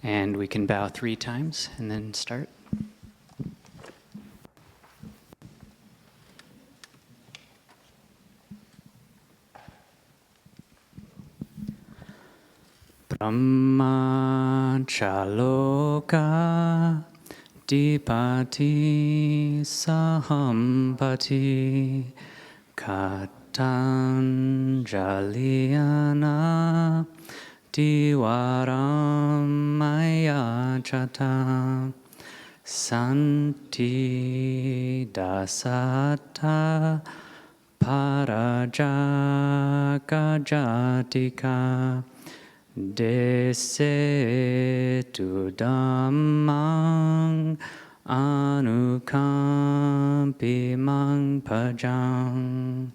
And we can bow 3 times and then start. Brahma chaloka dipati sahampati katanjaliyana diwaram maya chata santi dasata parajakajatika desetu dhammang anukampimang pajang.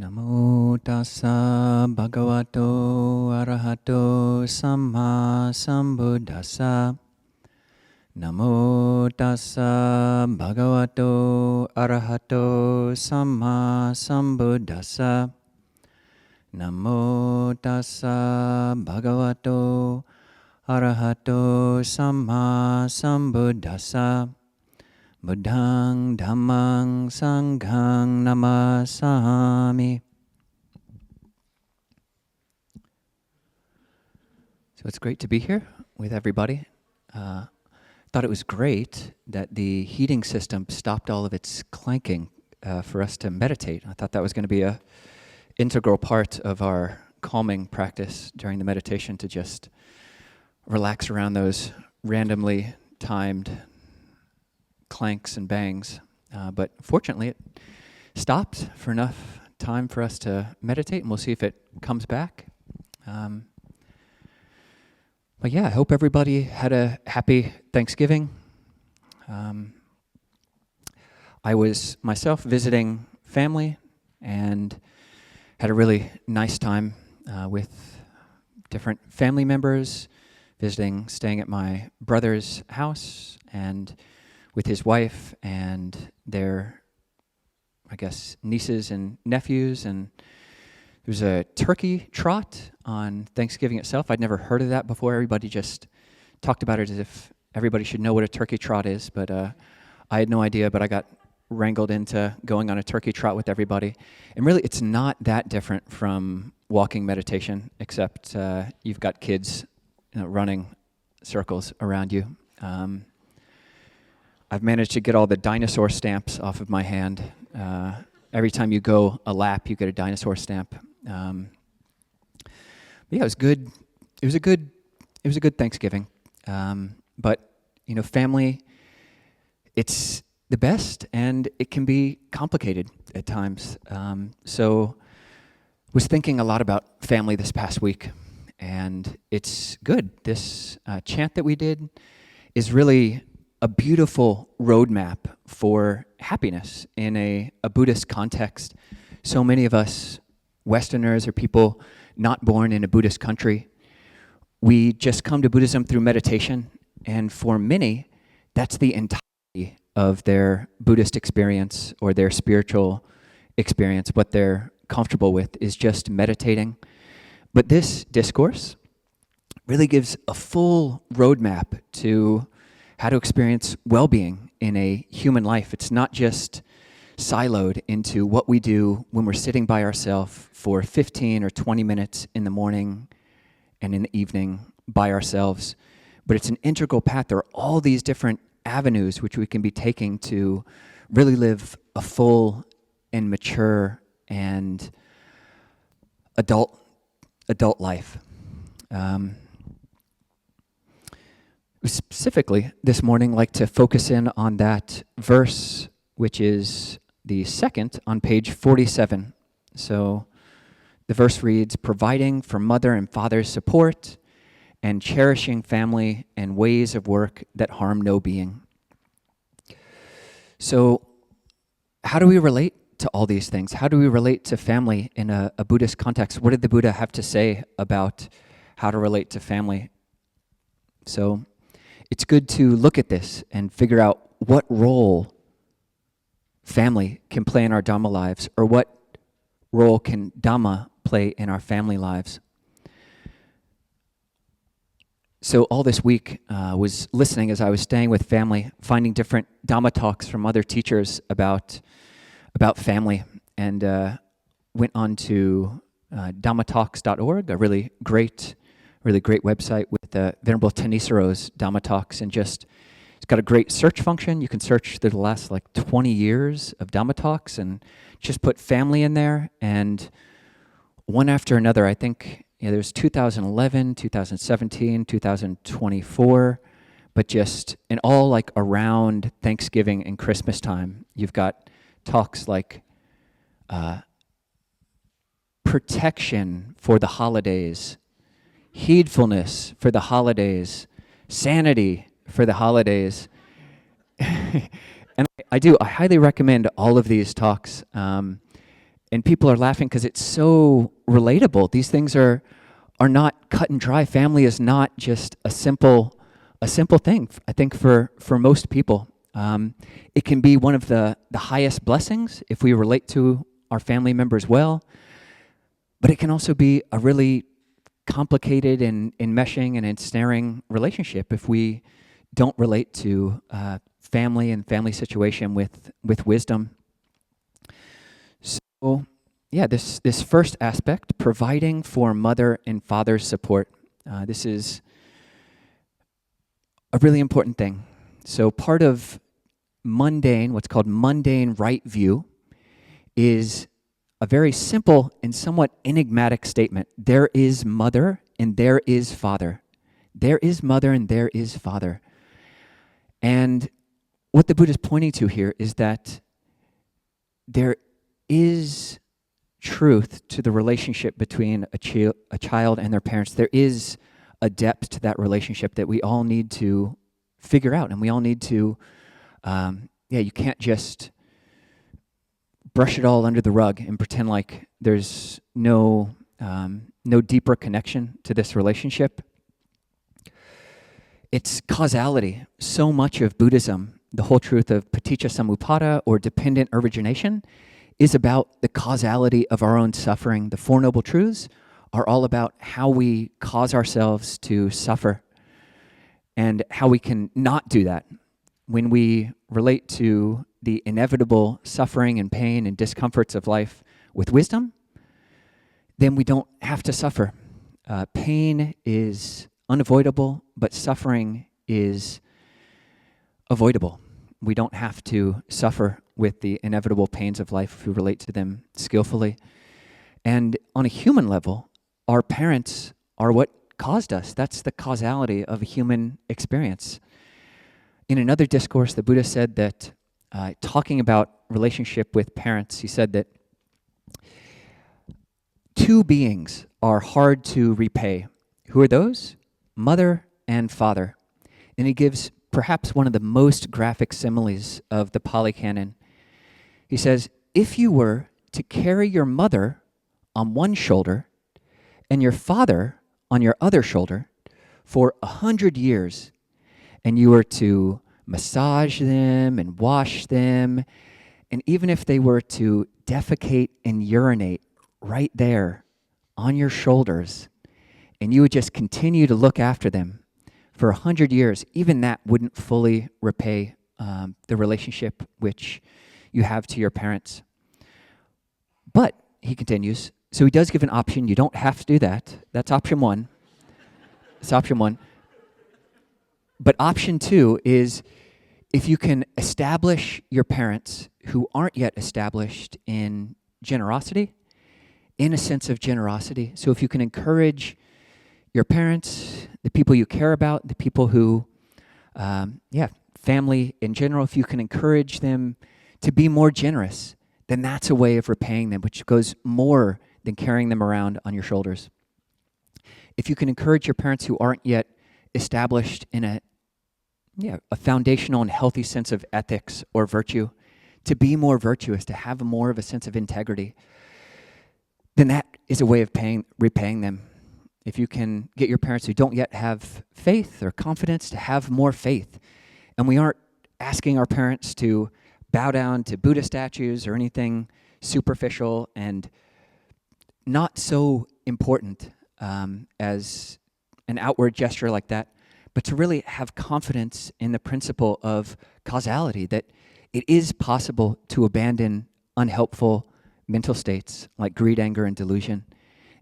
Namo tassa bhagavato arahato samma sambuddhassa. Namo tassa bhagavato arahato samma sambuddhassa. Namo tassa bhagavato arahato samma sambuddhassa. Buddhaṃ Dhammaṃ Saṅghaṃ Namasami. So it's great to be here with everybody. Thought it was great that the heating system stopped all of its clanking for us to meditate. I thought that was going to be an integral part of our calming practice during the meditation, to just relax around those randomly timed clanks and bangs. But fortunately, it stopped for enough time for us to meditate, and we'll see if it comes back. But yeah, I hope everybody had a happy Thanksgiving. I was myself visiting family and had a really nice time with different family members, staying at my brother's house and with his wife and their, I guess, nieces and nephews. And there was a turkey trot on Thanksgiving itself. I'd never heard of that before. Everybody just talked about it as if everybody should know what a turkey trot is, but I had no idea, but I got wrangled into going on a turkey trot with everybody. And really, it's not that different from walking meditation, except you've got kids, running circles around you. I've managed to get all the dinosaur stamps off of my hand. Every time you go a lap, you get a dinosaur stamp. But yeah, it was good. It was a good Thanksgiving. But family, it's the best, and it can be complicated at times. So, was thinking a lot about family this past week, and it's good. This chant that we did is really a beautiful roadmap for happiness in a Buddhist context. So many of us Westerners or people not born in a Buddhist country, we just come to Buddhism through meditation, and for many, that's the entirety of their Buddhist experience or their spiritual experience. What they're comfortable with is just meditating. But this discourse really gives a full roadmap to how to experience well-being in a human life. It's not just siloed into what we do when we're sitting by ourselves for 15 or 20 minutes in the morning and in the evening by ourselves, but it's an integral path. There are all these different avenues which we can be taking to really live a full and mature and adult life. Specifically, this morning, I'd like to focus in on that verse, which is the second on page 47. So the verse reads, providing for mother and father's support and cherishing family and ways of work that harm no being. So how do we relate to all these things? How do we relate to family in a Buddhist context? What did the Buddha have to say about how to relate to family? So it's good to look at this and figure out what role family can play in our Dhamma lives, or what role can Dhamma play in our family lives. So all this week was listening as I was staying with family, finding different Dhamma talks from other teachers about family, and went on to dhammatalks.org, a really great website with Venerable Tenisaro's Dhamma talks, and just it's got a great search function. You can search through the last like 20 years of Dhamma talks and just put family in there, and one after another, I think there's 2011, 2017, 2024, but just in all like around Thanksgiving and Christmas time, you've got talks like protection for the holidays, heedfulness for the holidays, sanity for the holidays. And I highly recommend all of these talks. And people are laughing because it's so relatable. These things are not cut and dry. Family is not just a simple thing. I think for most people, it can be one of the highest blessings if we relate to our family members well. But it can also be a really complicated and enmeshing and ensnaring relationship if we don't relate to family and family situation with wisdom. So, yeah, this first aspect, providing for mother and father's support, this is a really important thing. So part of what's called mundane right view, is a very simple and somewhat enigmatic statement. There is mother and there is father. There is mother and there is father. And what the Buddha is pointing to here is that there is truth to the relationship between a child and their parents. There is a depth to that relationship that we all need to figure out, and we all need to, you can't just brush it all under the rug and pretend like there's no deeper connection to this relationship. It's causality. So much of Buddhism, the whole truth of paticca samuppada, or dependent origination, is about the causality of our own suffering. The Four Noble Truths are all about how we cause ourselves to suffer and how we can not do that. When we relate to the inevitable suffering and pain and discomforts of life with wisdom, then we don't have to suffer. Pain is unavoidable, but suffering is avoidable. We don't have to suffer with the inevitable pains of life if we relate to them skillfully. And on a human level, our parents are what caused us. That's the causality of a human experience. In another discourse, the Buddha said that, talking about relationship with parents, he said that two beings are hard to repay. Who are those? Mother and father. And he gives perhaps one of the most graphic similes of the Pali Canon. He says, if you were to carry your mother on one shoulder and your father on your other shoulder for 100 years, and you were to massage them and wash them, and even if they were to defecate and urinate right there on your shoulders, and you would just continue to look after them for 100 years, even that wouldn't fully repay the relationship which you have to your parents. But, he continues, so he does give an option. You don't have to do that. That's option one. It's option one. But option two is, if you can establish your parents who aren't yet established in generosity, in a sense of generosity. So if you can encourage your parents, the people you care about, the people who, family in general, if you can encourage them to be more generous, then that's a way of repaying them, which goes more than carrying them around on your shoulders. If you can encourage your parents who aren't yet established in a foundational and healthy sense of ethics or virtue, to be more virtuous, to have more of a sense of integrity, then that is a way of repaying them. If you can get your parents who don't yet have faith or confidence to have more faith, and we aren't asking our parents to bow down to Buddha statues or anything superficial and not so important as an outward gesture like that, but to really have confidence in the principle of causality, that it is possible to abandon unhelpful mental states like greed, anger, and delusion,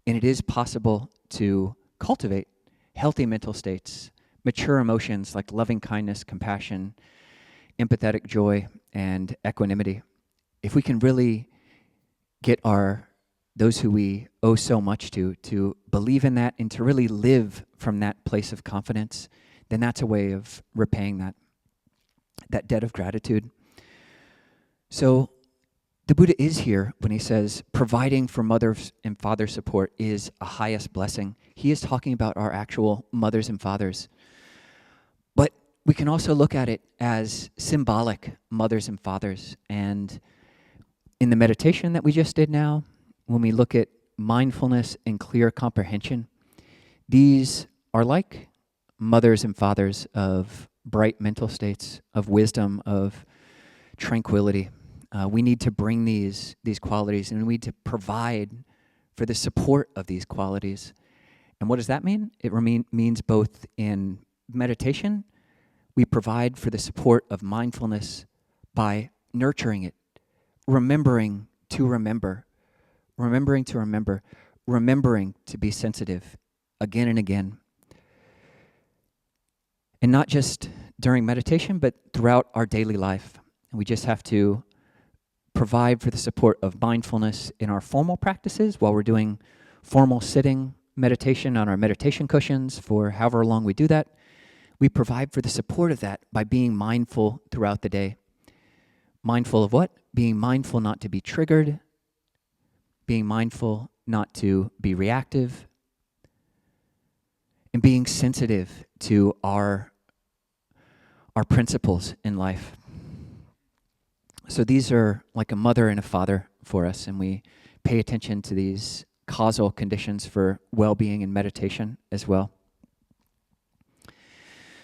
and it is possible to cultivate healthy mental states, mature emotions like loving kindness, compassion, empathetic joy, and equanimity. If we can really get those who we owe so much to believe in that and to really live from that place of confidence, then that's a way of repaying that debt of gratitude. So the Buddha is here when he says providing for mother and father support is a highest blessing. He is talking about our actual mothers and fathers. But we can also look at it as symbolic mothers and fathers. And in the meditation that we just did now, when we look at mindfulness and clear comprehension, these are like mothers and fathers of bright mental states, of wisdom, of tranquility. We need to bring these qualities, and we need to provide for the support of these qualities. And what does that mean? It means both in meditation, we provide for the support of mindfulness by nurturing it, remembering to remember, remembering to be sensitive again and again. And not just during meditation, but throughout our daily life. And we just have to provide for the support of mindfulness in our formal practices while we're doing formal sitting meditation on our meditation cushions for however long we do that. We provide for the support of that by being mindful throughout the day. Mindful of what? Being mindful not to be triggered, being mindful not to be reactive, and being sensitive to our principles in life. So these are like a mother and a father for us, and we pay attention to these causal conditions for well-being and meditation as well.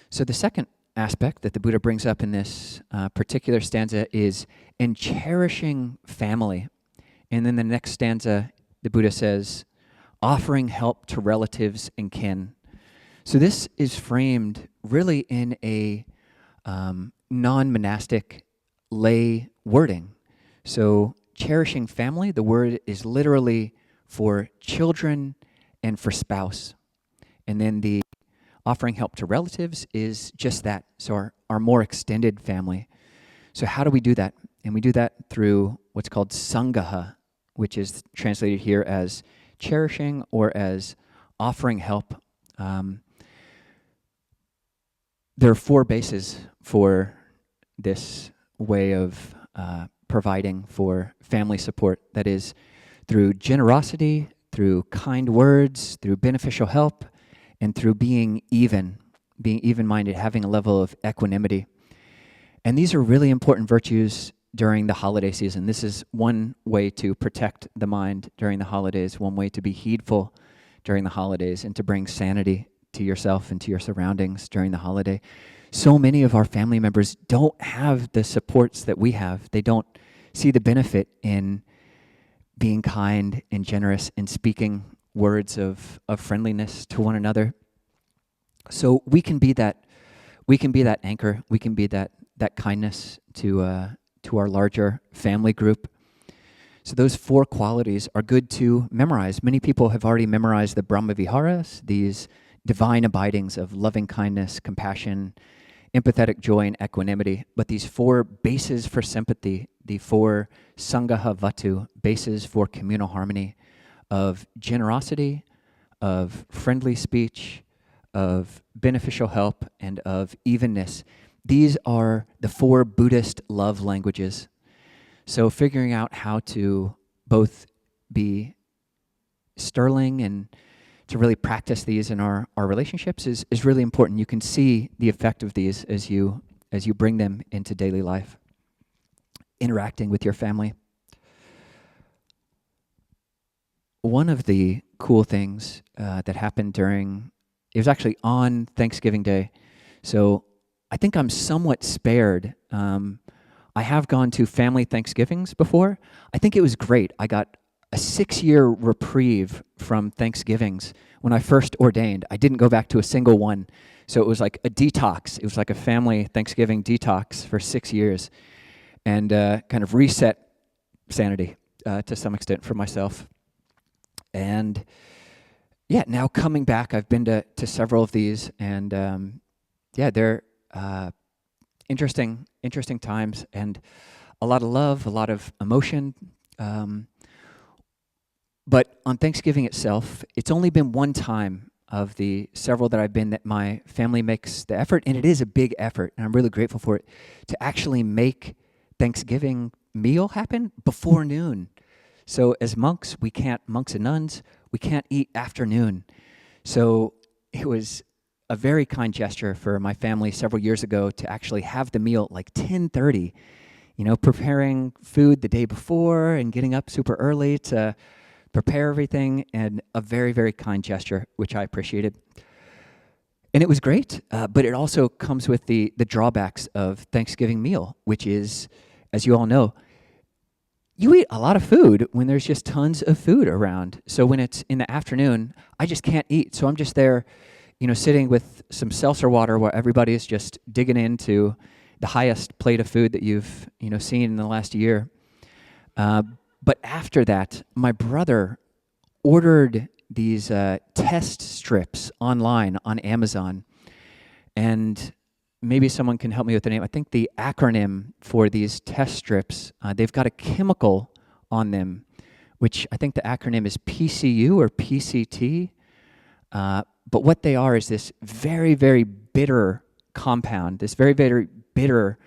So the second aspect that the Buddha brings up in this particular stanza is in cherishing family. And then the next stanza, the Buddha says, offering help to relatives and kin. So this is framed really in a non-monastic lay wording. So cherishing family, the word is literally for children and for spouse. And then the offering help to relatives is just that, so our more extended family. So how do we do that? And we do that through what's called saṅgaho, which is translated here as cherishing or as offering help. There are 4 bases for this way of providing for family support. That is through generosity, through kind words, through beneficial help, and through being even-minded, having a level of equanimity. And these are really important virtues during the holiday season. This is one way to protect the mind during the holidays, one way to be heedful during the holidays and to bring sanity to yourself and to your surroundings during the holiday. So many of our family members don't have the supports that we have. They don't see the benefit in being kind and generous and speaking words of friendliness to one another. So we can be that anchor. We can be that kindness to our larger family group. So those 4 qualities are good to memorize. Many people have already memorized the Brahma Viharas, these divine abidings of loving kindness, compassion, empathetic joy, and equanimity. But these 4 bases for sympathy, the 4 saṅgaho vatu, bases for communal harmony, of generosity, of friendly speech, of beneficial help, and of evenness. These are the 4 Buddhist love languages. So figuring out how to both be sterling and to really practice these in our relationships is really important. You can see the effect of these as you bring them into daily life, interacting with your family. One of the cool things that happened it was actually on Thanksgiving Day. So I think I'm somewhat spared I have gone to family Thanksgivings before. I think it was great. I got a 6-year reprieve from Thanksgivings when I first ordained. I didn't go back to a single one. So it was like a detox. It was like a family Thanksgiving detox for 6 years, and kind of reset sanity to some extent for myself. And yeah, now coming back, I've been to several of these, and yeah, they're interesting times, and a lot of love, a lot of emotion. But on Thanksgiving itself, it's only been one time of the several that I've been that my family makes the effort, and it is a big effort, and I'm really grateful for it, to actually make Thanksgiving meal happen before noon. So as monks and nuns, we can't eat after noon. So it was a very kind gesture for my family several years ago to actually have the meal at like 10:30, preparing food the day before and getting up super early to prepare everything, and a very, very kind gesture, which I appreciated. And it was great, but it also comes with the drawbacks of Thanksgiving meal, which is, as you all know, you eat a lot of food when there's just tons of food around. So when it's in the afternoon, I just can't eat. So I'm just there, sitting with some seltzer water while everybody's just digging into the highest plate of food that you've, seen in the last year. But after that, my brother ordered these test strips online on Amazon. And maybe someone can help me with the name. I think the acronym for these test strips, they've got a chemical on them, which I think the acronym is PCU or PCT. But what they are is this very, very bitter compound, this very, very bitter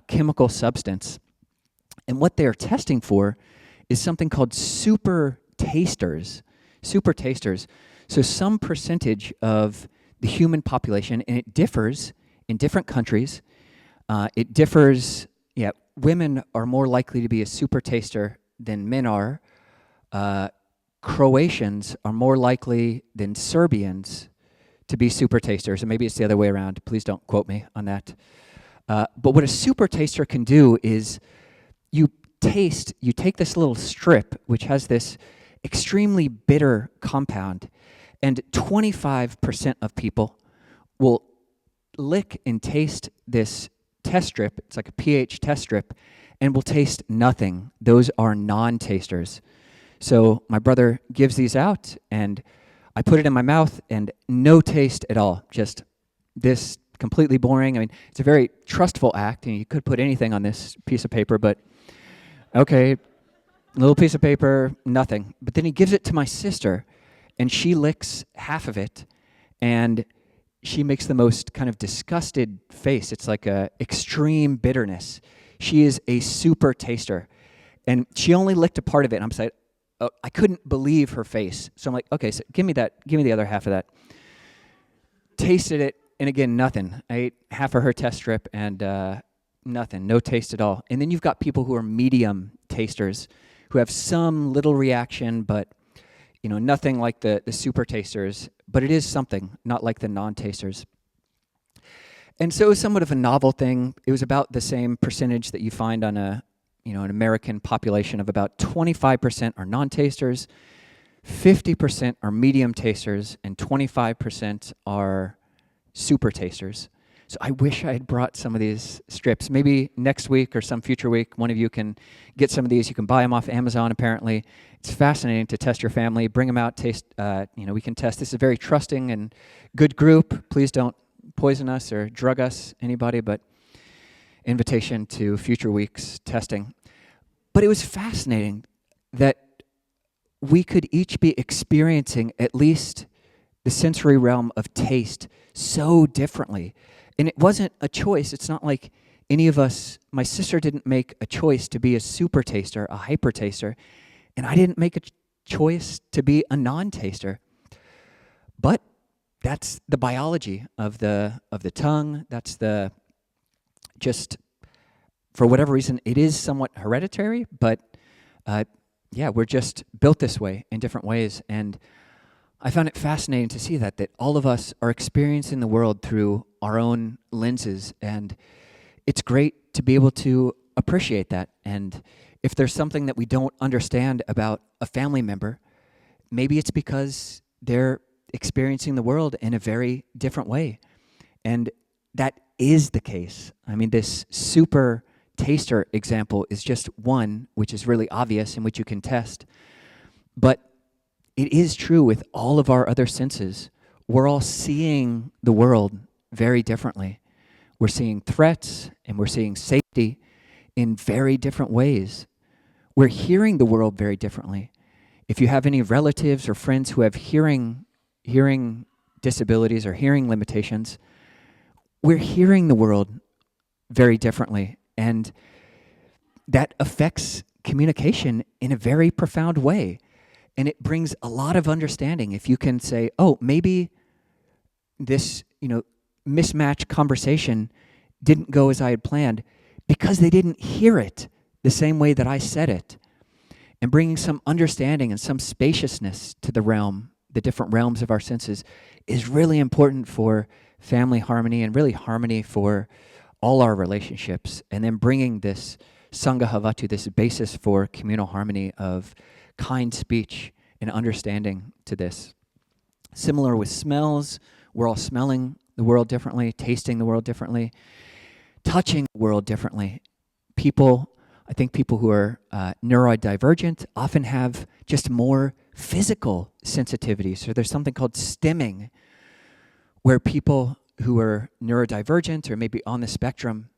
chemical substance. And what they're testing for is something called super tasters. Super tasters. So some percentage of the human population, and it differs in different countries. It differs, women are more likely to be a super taster than men are. Croatians are more likely than Serbians to be super tasters, and maybe it's the other way around. Please don't quote me on that. But what a super taster can do is you take this little strip, which has this extremely bitter compound, and 25% of people will lick and taste this test strip. It's like a pH test strip, and will taste nothing. Those are non-tasters. So my brother gives these out, and I put it in my mouth, and no taste at all. Just this completely boring. I mean, it's a very trustful act, and you could put anything on this piece of paper, but okay, little piece of paper, nothing. But then he gives it to my sister, and she licks half of it, and she makes the most kind of disgusted face. It's like a extreme bitterness. She is a super taster, and she only licked a part of it. And I'm saying, oh, I couldn't believe her face. So I'm like, okay, so give me the other half of that. Tasted it, and again, nothing. I ate half of her test strip, and nothing, no taste at all. And then you've got people who are medium tasters, who have some little reaction, but nothing like the super tasters, but it is something, not like the non-tasters. And so it was somewhat of a novel thing. It was about the same percentage that you find on an American population of about 25% are non-tasters, 50% are medium tasters, and 25% are super tasters. So I wish I had brought some of these strips. Maybe next week or some future week, one of you can get some of these. You can buy them off Amazon, apparently. It's fascinating to test your family. Bring them out, taste. We can test. This is a very trusting and good group. Please don't poison us or drug us, anybody, but invitation to future weeks testing. But it was fascinating that we could each be experiencing at least the sensory realm of taste so differently. And it wasn't a choice. It's not like any of us, my sister didn't make a choice to be a super taster, a hyper taster, and I didn't make a choice to be a non-taster. But that's the biology of the tongue. That's just for whatever reason, it is somewhat hereditary, but we're just built this way in different ways. And I found it fascinating to see that all of us are experiencing the world through our own lenses, and it's great to be able to appreciate that. And if there's something that we don't understand about a family member, maybe it's because they're experiencing the world in a very different way. And that is the case. I mean, this super taster example is just one, which is really obvious and which you can test. But it is true with all of our other senses. We're all seeing the world very differently. We're seeing threats and we're seeing safety in very different ways. We're hearing the world very differently. If you have any relatives or friends who have hearing disabilities or hearing limitations, we're hearing the world very differently. And that affects communication in a very profound way. And it brings a lot of understanding. If you can say, oh, maybe this, mismatched conversation didn't go as I had planned because they didn't hear it the same way that I said it. And bringing some understanding and some spaciousness to the different realms of our senses, is really important for family harmony and really harmony for all our relationships. And then bringing this saṅgaho, this basis for communal harmony of kind speech and understanding to this. Similar with smells, we're all smelling the world differently, tasting the world differently, touching the world differently. I think people who are neurodivergent often have just more physical sensitivity. So there's something called stimming, where people who are neurodivergent or maybe on the spectrum,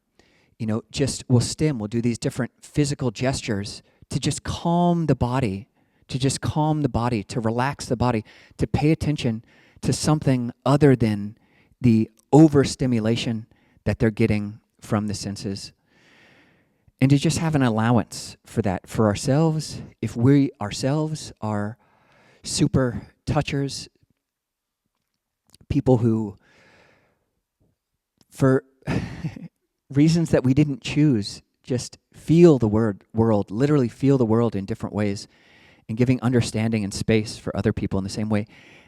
just will stim, will do these different physical gestures to just calm the body, to relax the body, to pay attention to something other than the overstimulation that they're getting from the senses. And to just have an allowance for that for ourselves. If we ourselves are super touchers, people who, for reasons that we didn't choose, just feel the world, literally feel the world in different ways, and giving understanding and space for other people in the same way.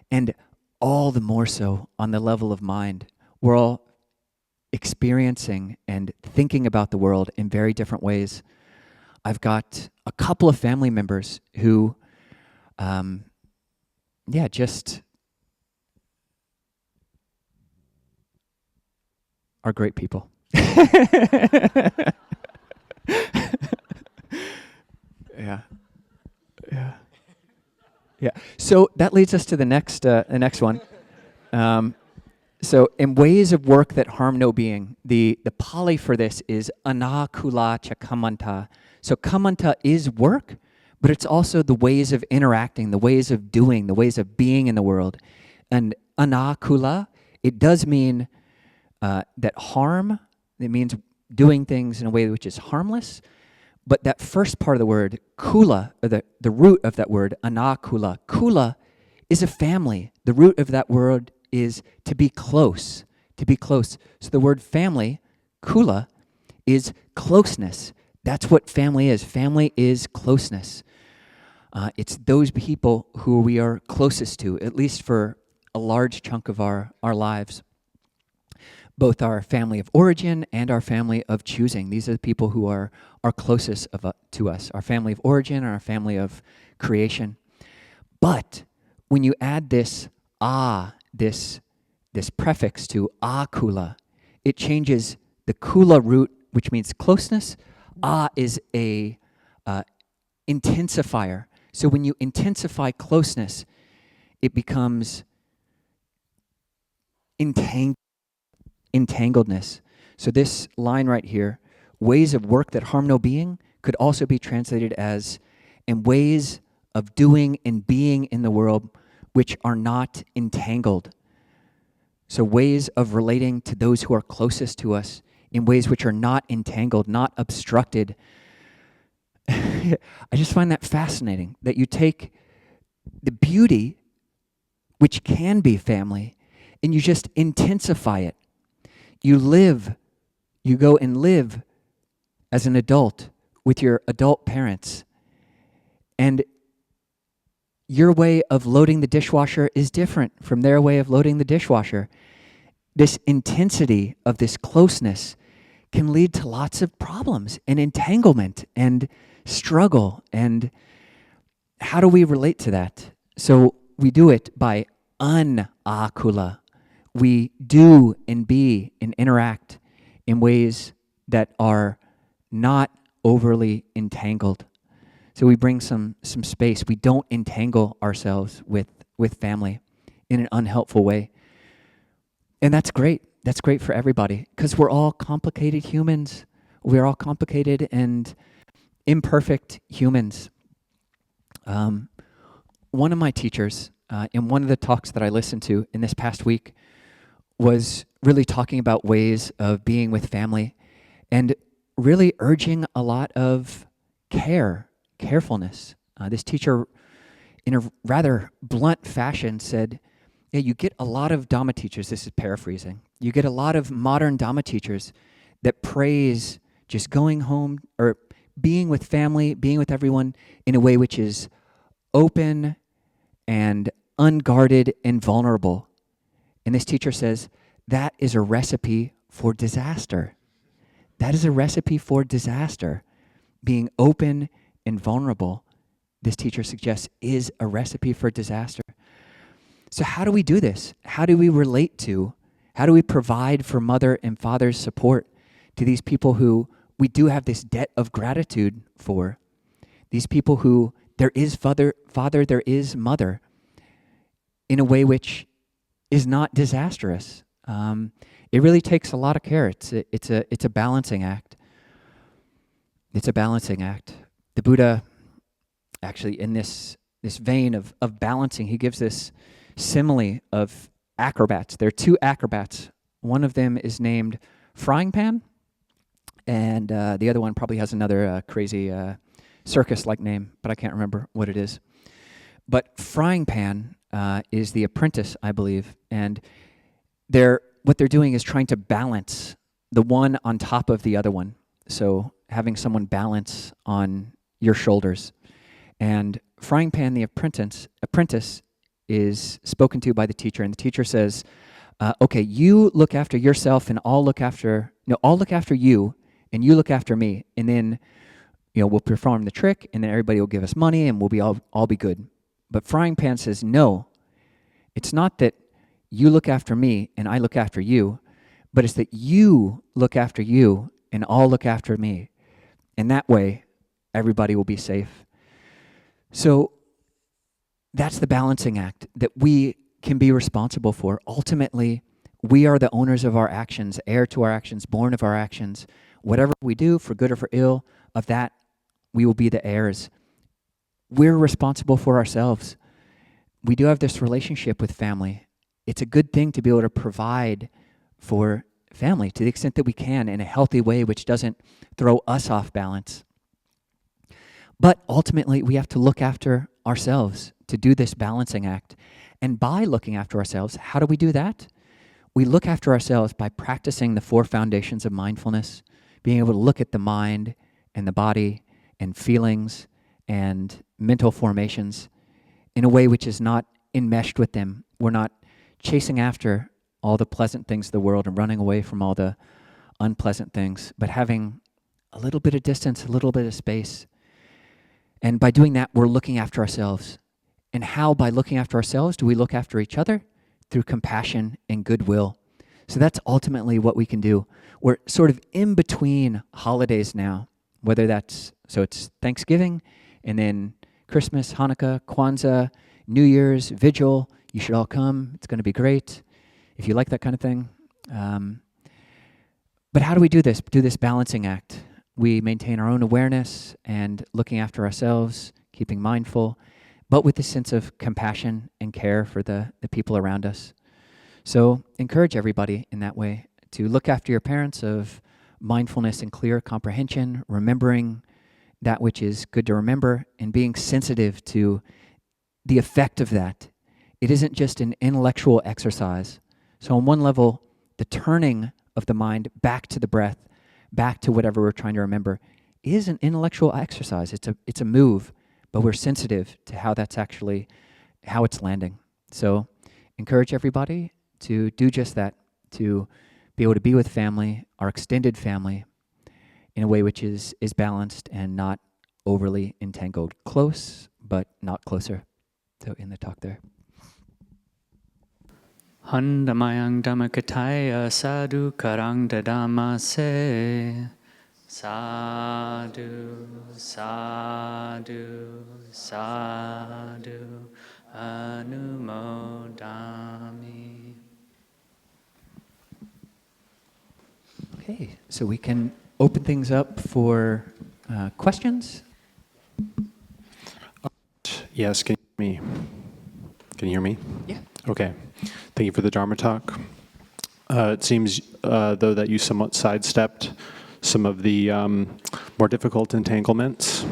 And all the more so on the level of mind. We're all experiencing and thinking about the world in very different ways. I've got a couple of family members who, just are great people. Yeah. So that leads us to the next one. So in ways of work that harm no being, the Pali for this is anākulā kammantā. So kammantā is work, but it's also the ways of interacting, the ways of doing, the ways of being in the world. And anākulā, it does mean that harm, it means doing things in a way which is harmless. But that first part of the word, kula, or the root of that word, anākulā, kula is a family. The root of that word is to be close, So the word family, kula, is closeness. That's what family is. Family is closeness. It's those people who we are closest to, at least for a large chunk of our lives. Both our family of origin and our family of choosing. These are the people who are closest to us, our family of origin and our family of creation. But when you add this prefix to ākulā, it changes the kula root, which means closeness. Is a intensifier. So when you intensify closeness, it becomes entangledness. So this line right here, ways of work that harm no being, could also be translated as in ways of doing and being in the world which are not entangled. So ways of relating to those who are closest to us in ways which are not entangled, not obstructed. I just find that fascinating, that you take the beauty, which can be family, and you just intensify it. You go and live as an adult with your adult parents, and your way of loading the dishwasher is different from their way of loading the dishwasher. This intensity of this closeness can lead to lots of problems and entanglement and struggle. And how do we relate to that? So we do it by anākulā. We do and be and interact in ways that are not overly entangled. So we bring some space. We don't entangle ourselves with family in an unhelpful way. And that's great. That's great for everybody because we're all complicated humans. We're all complicated and imperfect humans. One of my teachers, in one of the talks that I listened to in this past week, was really talking about ways of being with family and really urging a lot of carefulness. This teacher, in a rather blunt fashion, said, yeah, you get a lot of Dhamma teachers, this is paraphrasing, you get a lot of modern Dhamma teachers that praise just going home or being with family, being with everyone in a way which is open and unguarded and vulnerable. And this teacher says, that is a recipe for disaster. That is a recipe for disaster. Being open and vulnerable, this teacher suggests, is a recipe for disaster. So how do we do this? How do we relate to, how do we provide for mother and father's support to these people who we do have this debt of gratitude for? These people who there is father, there is mother, in a way which is not disastrous. It really takes a lot of care. It's a balancing act. It's a balancing act. The Buddha, actually, in this vein of balancing, he gives this simile of acrobats. There are two acrobats. One of them is named Frying Pan, and the other one probably has another crazy circus-like name, but I can't remember what it is. But Frying Pan is the apprentice, I believe, and what they're doing is trying to balance the one on top of the other one. So having someone balance on your shoulders. And Frying Pan, the apprentice is spoken to by the teacher, and the teacher says, okay, you look after yourself and I'll look after you and you look after me, and then we'll perform the trick and then everybody will give us money and we'll be all be good. But Frying Pan says, no, it's not that you look after me and I look after you, but it's that you look after you and I'll look after me. And that way, everybody will be safe. So that's the balancing act that we can be responsible for. Ultimately, we are the owners of our actions, heir to our actions, born of our actions. Whatever we do, for good or for ill, of that, we will be the heirs. We're responsible for ourselves. We do have this relationship with family. It's a good thing to be able to provide for family to the extent that we can in a healthy way, which doesn't throw us off balance. But ultimately, we have to look after ourselves to do this balancing act. And by looking after ourselves, how do we do that? We look after ourselves by practicing the 4 foundations of mindfulness, being able to look at the mind and the body and feelings and mental formations in a way which is not enmeshed with them. We're not chasing after all the pleasant things of the world and running away from all the unpleasant things, but having a little bit of distance, a little bit of space. And by doing that, we're looking after ourselves. And how, by looking after ourselves, do we look after each other? Through compassion and goodwill. So that's ultimately what we can do. We're sort of in between holidays now, whether it's Thanksgiving, and then Christmas, Hanukkah, Kwanzaa, New Year's, Vigil. You should all come. It's going to be great if you like that kind of thing. But how do we do this? Do this balancing act. We maintain our own awareness and looking after ourselves, keeping mindful, but with a sense of compassion and care for the people around us. So encourage everybody in that way to look after your parents of mindfulness and clear comprehension, remembering that which is good to remember, and being sensitive to the effect of that. It isn't just an intellectual exercise. So on one level, the turning of the mind back to the breath, back to whatever we're trying to remember, is an intellectual exercise. It's a move, but we're sensitive to how it's landing. So encourage everybody to do just that, to be able to be with family, our extended family, in a way which is balanced and not overly entangled. Close, but not closer. So in the talk there. Handamayang Dhammakataya Sadhu Karang Dadamase. Sadhu, sadhu, sadhu, anumodami. Okay, so we can open things up for questions. Yes, can you hear me? Yeah. Okay. Thank you for the Dharma talk. It seems, though, that you somewhat sidestepped some of the more difficult entanglements.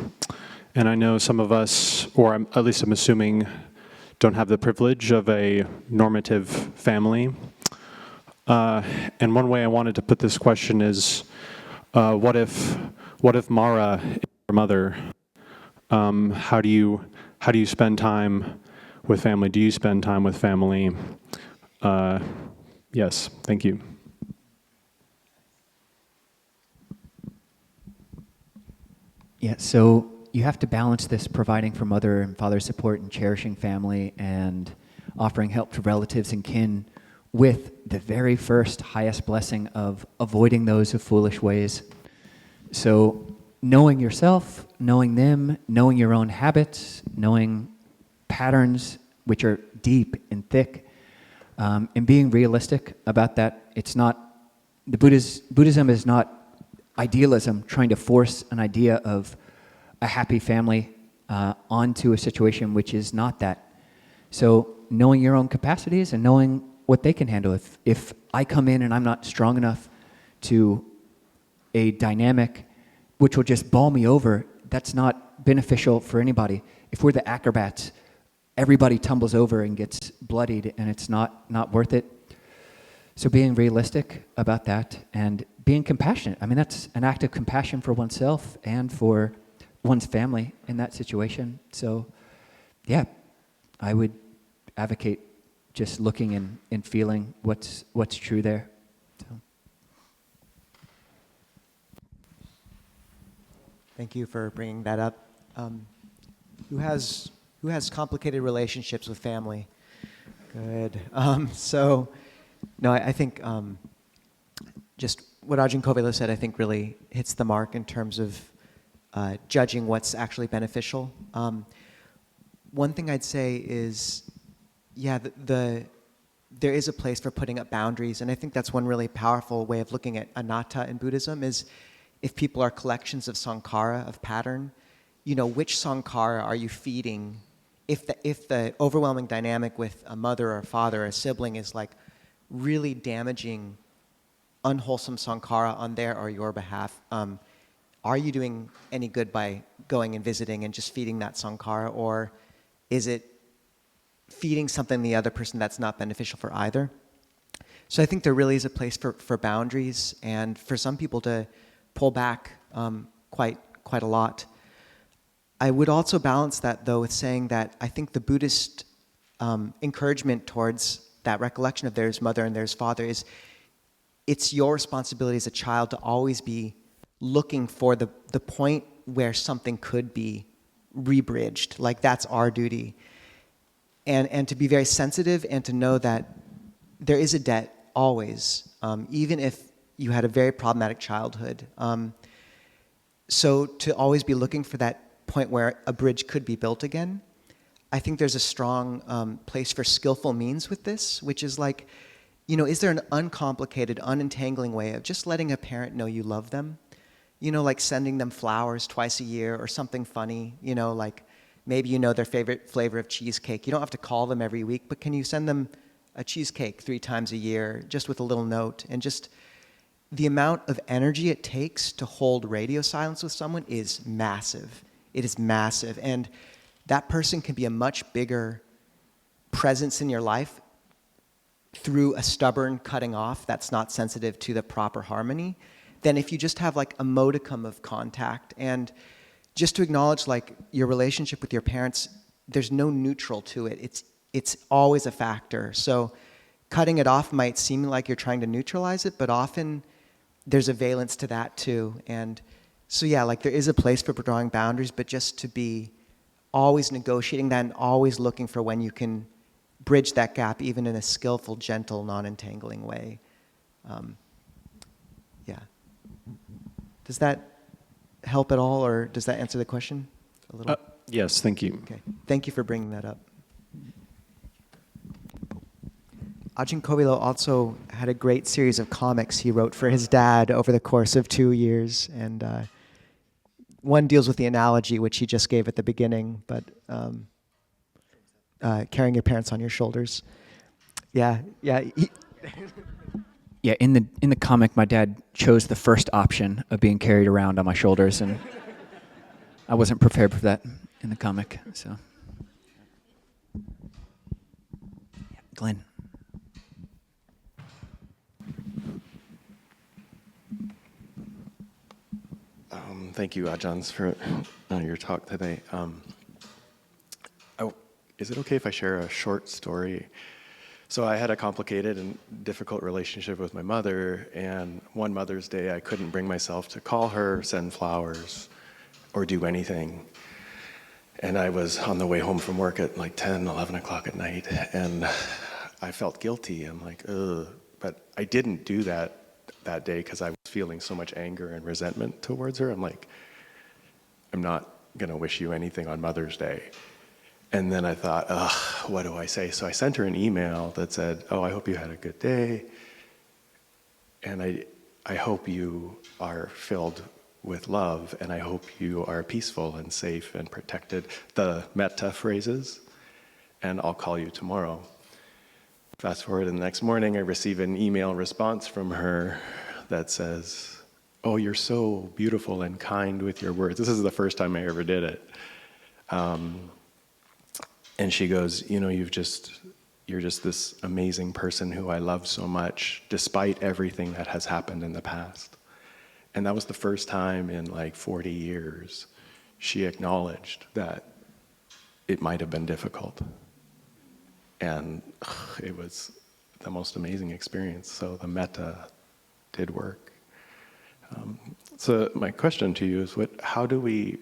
And I know some of us, or at least I'm assuming, don't have the privilege of a normative family. And one way I wanted to put this question is, what if Mara is your mother? How do you spend time with family? Do you spend time with family? Yes, thank you. Yeah, so you have to balance this providing for mother and father support and cherishing family and offering help to relatives and kin with the very first highest blessing of avoiding those of foolish ways. So knowing yourself, knowing them, knowing your own habits, knowing patterns which are deep and thick, and being realistic about that. It's not, Buddhism is not idealism, trying to force an idea of a happy family onto a situation which is not that. So knowing your own capacities and knowing what they can handle. If I come in and I'm not strong enough to a dynamic which will just bowl me over, that's not beneficial for anybody. If we're the acrobats, everybody tumbles over and gets bloodied, and it's not worth it. So being realistic about that and being compassionate. I mean, that's an act of compassion for oneself and for one's family in that situation. So, yeah, I would advocate just looking and feeling what's true there. So. Thank you for bringing that up. Who has complicated relationships with family? Good. I think just what Ajahn Kovilo said, I think really hits the mark in terms of judging what's actually beneficial. One thing I'd say is, there is a place for putting up boundaries, and I think that's one really powerful way of looking at anatta in Buddhism is if people are collections of saṅkhara, of pattern, which saṅkhara are you feeding? If the overwhelming dynamic with a mother or a father or a sibling is like really damaging unwholesome saṅkhara on their or your behalf, are you doing any good by going and visiting and just feeding that saṅkhara, or is it feeding something the other person that's not beneficial for either? So I think there really is a place for boundaries and for some people to pull back quite a lot. I would also balance that, though, with saying that I think the Buddhist encouragement towards that recollection of there's mother and there's father is it's your responsibility as a child to always be looking for the point where something could be rebridged. Like, that's our duty. And to be very sensitive and to know that there is a debt always, even if you had a very problematic childhood. So to always be looking for that point where a bridge could be built again. I think there's a strong place for skillful means with this, which is like, is there an uncomplicated, unentangling way of just letting a parent know you love them? Like sending them flowers twice a year or something funny, like maybe their favorite flavor of cheesecake. You don't have to call them every week, but can you send them a cheesecake 3 times a year just with a little note? And just the amount of energy it takes to hold radio silence with someone is massive. It is massive. And that person can be a much bigger presence in your life through a stubborn cutting off that's not sensitive to the proper harmony than if you just have like a modicum of contact. And just to acknowledge like your relationship with your parents, there's no neutral to it. It's always a factor. So cutting it off might seem like you're trying to neutralize it, but often there's a valence to that too. And so yeah, like there is a place for drawing boundaries, but just to be always negotiating that and always looking for when you can bridge that gap, even in a skillful, gentle, non-entangling way. Yeah. Does that help at all, or does that answer the question a little? Yes, thank you. Okay, thank you for bringing that up. Ajahn Kovilo also had a great series of comics he wrote for his dad over the course of 2 years, and one deals with the analogy which he just gave at the beginning, but carrying your parents on your shoulders. Yeah. Yeah, in the comic, my dad chose the first option of being carried around on my shoulders, and I wasn't prepared for that in the comic. So, yeah, Glenn. Thank you, Ajahns, for your talk today. Is it okay if I share a short story? So I had a complicated and difficult relationship with my mother, and one Mother's Day I couldn't bring myself to call her, send flowers, or do anything. And I was on the way home from work at like 10, 11 o'clock at night, and I felt guilty. I'm like, ugh. But I didn't do that day because I was feeling so much anger and resentment towards her. I'm like, I'm not going to wish you anything on Mother's Day. And then I thought, ugh, what do I say? So I sent her an email that said, oh, I hope you had a good day. And I hope you are filled with love, and I hope you are peaceful and safe and protected. The metta phrases, and I'll call you tomorrow. Fast forward to the next morning, I receive an email response from her that says, oh, you're so beautiful and kind with your words. This is the first time I ever did it. And she goes, you know, you're just this amazing person who I love so much, despite everything that has happened in the past. And that was the first time in like 40 years she acknowledged that it might have been difficult. And it was the most amazing experience. So the metta did work. So my question to you is, how do we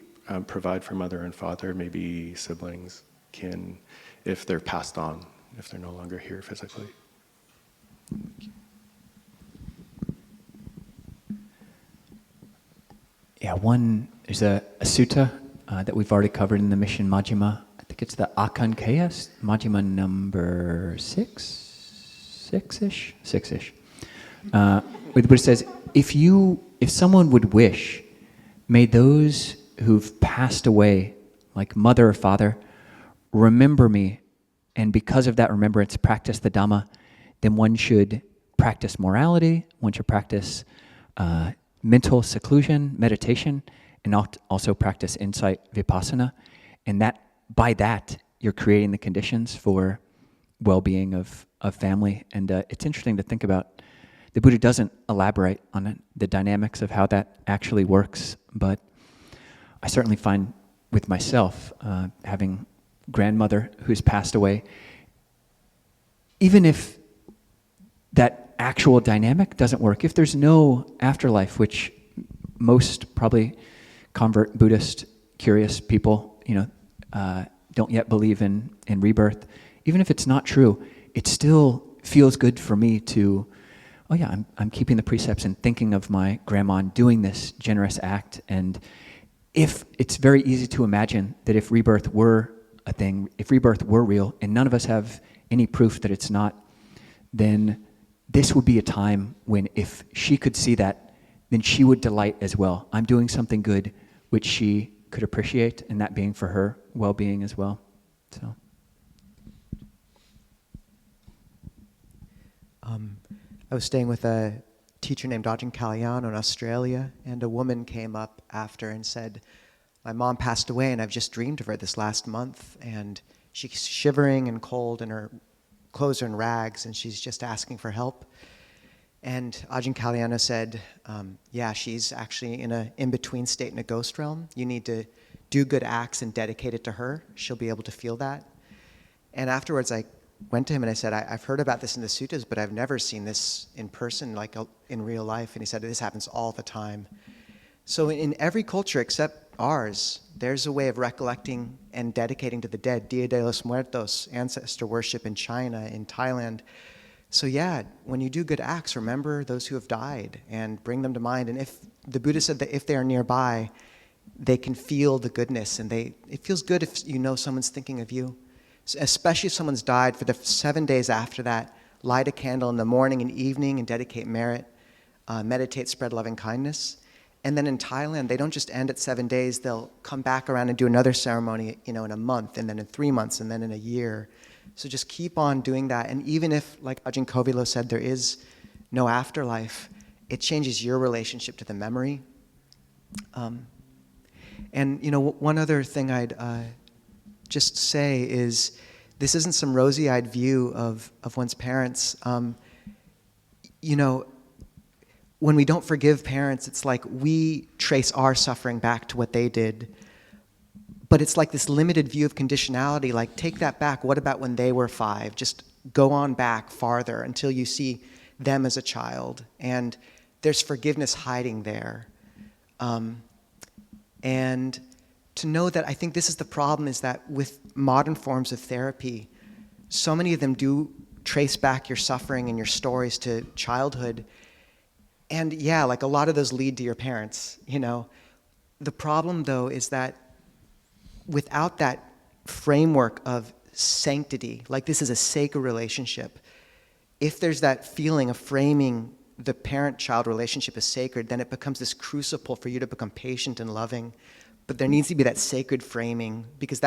provide for mother and father, maybe siblings, kin, if they're passed on, if they're no longer here physically? Yeah, there's a sutta that we've already covered in the mission Majjhima. I think it's the Akankaya, Majjhima number six-ish. Where the Buddha says, if someone would wish, may those who've passed away, like mother or father, remember me, and because of that remembrance, practice the Dhamma, then one should practice morality, one should practice mental seclusion, meditation, and also practice insight, vipassana, and by that, you're creating the conditions for well-being of family. And it's interesting to think about. The Buddha doesn't elaborate on the dynamics of how that actually works, but I certainly find with myself, having grandmother who's passed away, even if that actual dynamic doesn't work, if there's no afterlife, which most probably convert Buddhist curious people, don't yet believe in rebirth, even if it's not true, it still feels good for me to, oh yeah, I'm keeping the precepts and thinking of my grandma and doing this generous act. And if it's very easy to imagine that if rebirth were a thing, if rebirth were real, and none of us have any proof that it's not, then this would be a time when if she could see that, then she would delight as well. I'm doing something good which she could appreciate, and that being for her well-being as well. So. I was staying with a teacher named Ajahn Kalyana in Australia, and a woman came up after and said, my mom passed away and I've just dreamed of her this last month, and she's shivering and cold and her clothes are in rags and she's just asking for help. And Ajahn Kalyana said, yeah, she's actually in an in-between state in a ghost realm. You need to do good acts and dedicate it to her. She'll be able to feel that. And afterwards I went to him and I said, I've heard about this in the suttas, but I've never seen this in person, like in real life. And he said, this happens all the time. So in every culture except ours, there's a way of recollecting and dedicating to the dead. Dia de los Muertos, ancestor worship in China, in Thailand. So yeah, when you do good acts, remember those who have died and bring them to mind. And if the Buddha said that if they are nearby, they can feel the goodness, and it feels good if you know someone's thinking of you. Especially if someone's died, for the 7 days after that, light a candle in the morning and evening and dedicate merit, meditate, spread loving kindness. And then in Thailand, they don't just end at 7 days, they'll come back around and do another ceremony, in a month, and then in 3 months, and then in a year. So just keep on doing that. And even if, like Ajahn Kovilo said, there is no afterlife, it changes your relationship to the memory. And one other thing I'd just say is, this isn't some rosy-eyed view of one's parents. When we don't forgive parents, it's like we trace our suffering back to what they did. But it's like this limited view of conditionality, like take that back. What about when they were 5? Just go on back farther until you see them as a child. And there's forgiveness hiding there. And to know that, I think this is the problem, is that with modern forms of therapy, so many of them do trace back your suffering and your stories to childhood. And yeah, like a lot of those lead to your parents, The problem, though, is that without that framework of sanctity, like this is a sacred relationship, if there's that feeling of framing the parent-child relationship as sacred, then it becomes this crucible for you to become patient and loving. But there needs to be that sacred framing, because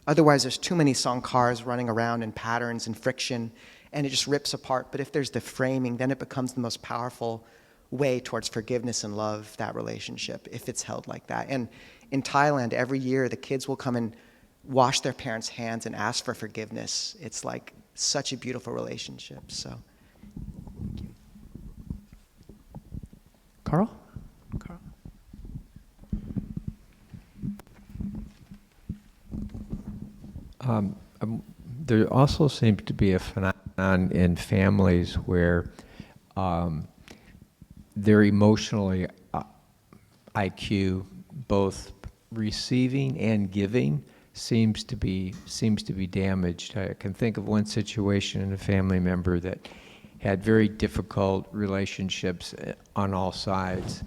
otherwise there's too many saṅghās running around in patterns and friction, and it just rips apart. But if there's the framing, then it becomes the most powerful way towards forgiveness and love, that relationship, if it's held like that. And in Thailand, every year, the kids will come and wash their parents' hands and ask for forgiveness. It's like such a beautiful relationship, so. Thank you. Carl? There also seems to be a phenomenon in families where their emotionally IQ, both receiving and giving, seems to be damaged. I can think of one situation in a family member that had very difficult relationships on all sides,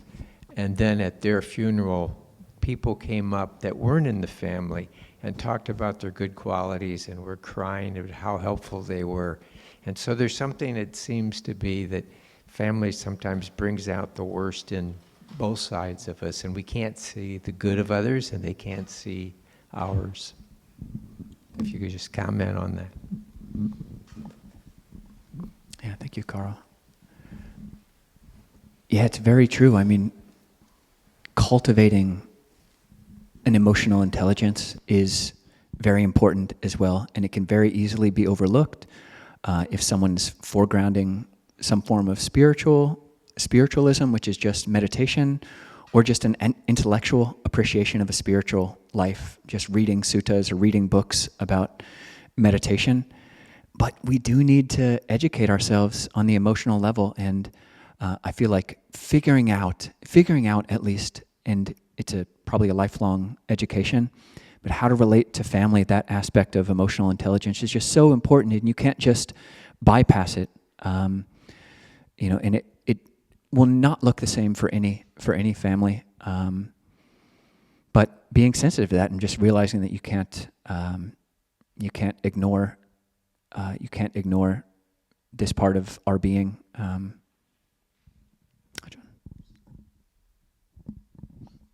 and then at their funeral, people came up that weren't in the family and talked about their good qualities and were crying about how helpful they were. And so there's something that seems to be that family sometimes brings out the worst in both sides of us, and we can't see the good of others and they can't see ours. If you could just comment on that. Yeah, thank you, Carl. Yeah, it's very true. I mean, cultivating an emotional intelligence is very important as well, and it can very easily be overlooked if someone's foregrounding some form of spiritualism, which is just meditation, or just an intellectual appreciation of a spiritual life, just reading suttas or reading books about meditation. But we do need to educate ourselves on the emotional level, and I feel like figuring out at least, and it's probably a lifelong education, but how to relate to family, that aspect of emotional intelligence is just so important, and you can't just bypass it. And it will not look the same for any family. But being sensitive to that and just realizing that you can't ignore this part of our being.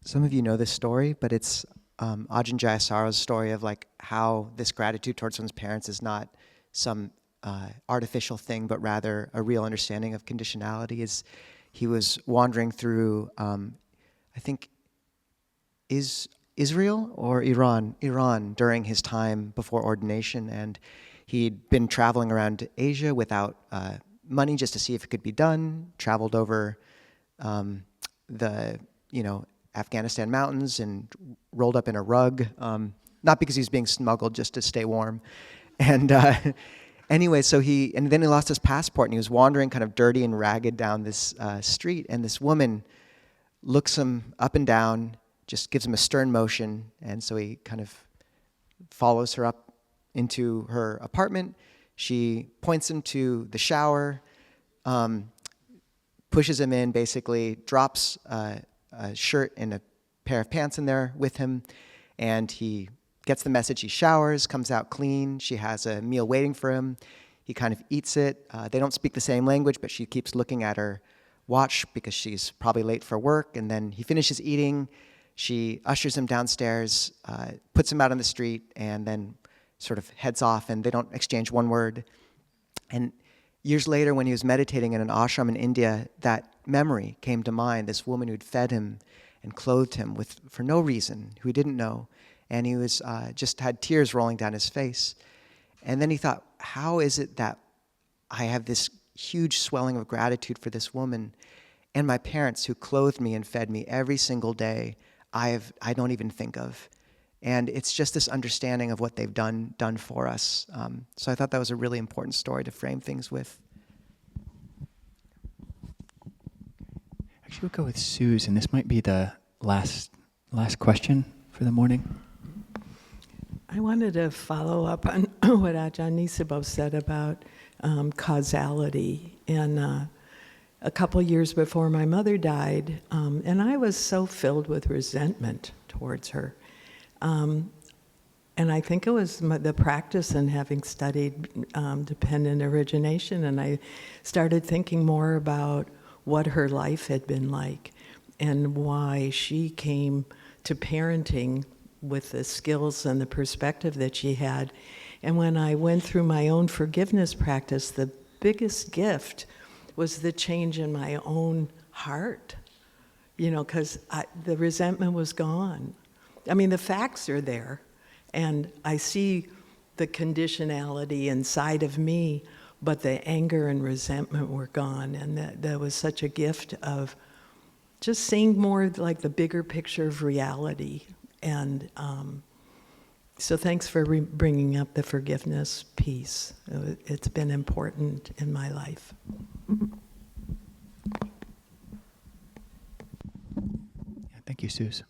Some of you know this story, but it's Ajahn Jayasaro's story of like how this gratitude towards one's parents is not some artificial thing, but rather a real understanding of conditionality. He was wandering through, I think, is Israel or Iran during his time before ordination, and he'd been traveling around Asia without money just to see if it could be done. Traveled over the Afghanistan mountains and rolled up in a rug, not because he was being smuggled, just to stay warm. And Anyway, and then he lost his passport, and he was wandering kind of dirty and ragged down this street, and this woman looks him up and down, just gives him a stern motion, and so he kind of follows her up into her apartment. She points him to the shower, pushes him in, basically drops a shirt and a pair of pants in there with him, and he gets the message. He showers, comes out clean. She has a meal waiting for him. He kind of eats it. They don't speak the same language, but she keeps looking at her watch because she's probably late for work. And then he finishes eating. She ushers him downstairs, puts him out on the street, and then sort of heads off, and they don't exchange one word. And years later, when he was meditating in an ashram in India, that memory came to mind, this woman who'd fed him and clothed him for no reason, who he didn't know. And he was just had tears rolling down his face. And then he thought, how is it that I have this huge swelling of gratitude for this woman and my parents who clothed me and fed me every single day I don't even think of. And it's just this understanding of what they've done for us. So I thought that was a really important story to frame things with. Actually, we'll go with Suze, and this might be the last question for the morning. I wanted to follow up on what Ajahn Nisabo said about causality. And a couple years before my mother died, and I was so filled with resentment towards her. And I think it was the practice and having studied dependent origination, and I started thinking more about what her life had been like and why she came to parenting with the skills and the perspective that she had. And when I went through my own forgiveness practice, the biggest gift was the change in my own heart, because the resentment was gone. I mean, the facts are there, and I see the conditionality inside of me, but the anger and resentment were gone, and that was such a gift of just seeing more like the bigger picture of reality. And so thanks for bringing up the forgiveness piece. It's been important in my life. Thank you, Suze.